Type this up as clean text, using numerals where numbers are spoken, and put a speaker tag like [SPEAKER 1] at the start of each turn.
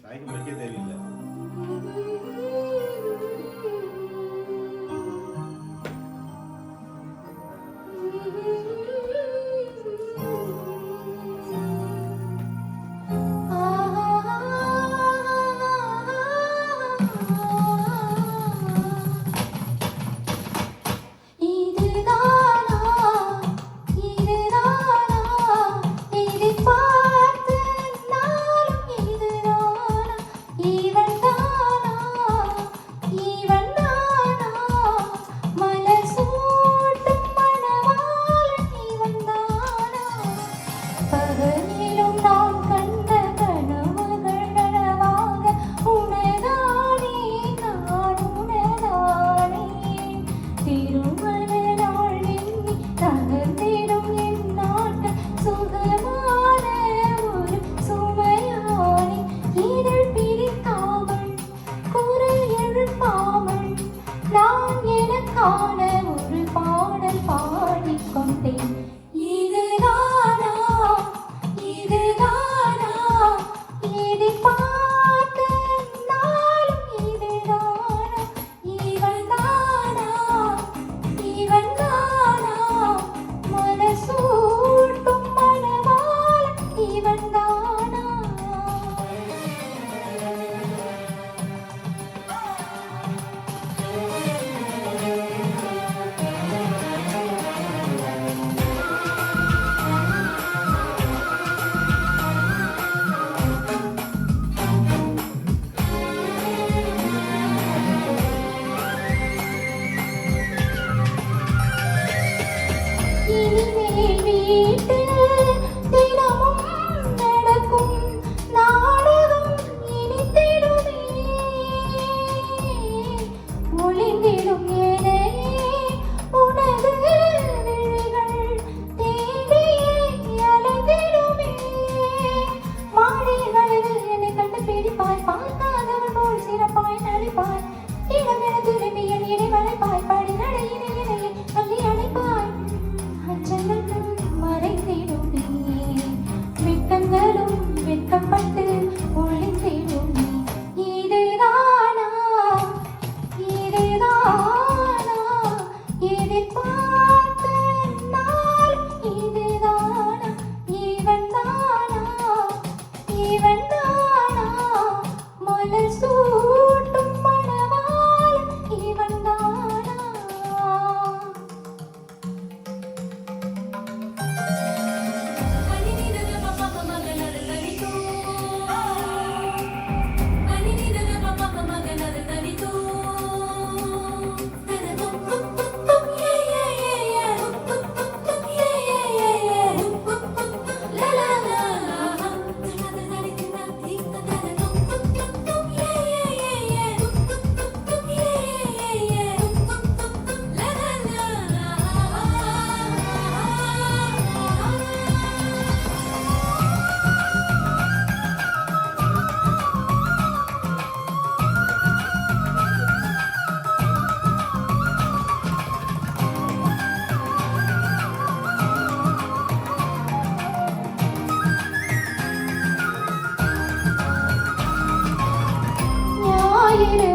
[SPEAKER 1] நாய்க்கு வைக்க தேவையில்லை.
[SPEAKER 2] ஒரு பாடல் பாடிக்கொண்டேன். இதுதானா இதுதானா எதிர்பார்த்த நாளும் இதுதானா இவன் தானா இவன் தானா மனசூட்டும் மனவாளன் இவன் தானா. இனிமேல் வீட்டில் தினமும் நடக்கும் நாடகம் இனித்திடுமே. ஒளிந்திடும் என்னையே உனது விழிகள் தேடியே அலைந்திடுமே. மாடிகளில் என்னை கண்டு பிடிப்பாய், பார்க்காதவன் போல் சிறப்பாய் நடிப்பாய். இடம் என திரும்பி என் இணை வளைப்பாய், படி நடையினை இணையை அள்ளி அணைப்பாய். அச்சங்களும் மறைந்திடுமே, வெட்கங்களும் வெட்கப்பட்டு ஒளிந்திடுமே. இதுதானா இதுதானா எதிர்பார்த்த நாள் இதுதானா இவன் தானா இவன் தானா மலர் சூட்டும் மணவாளன் இவன் தானா. ஞாயிறு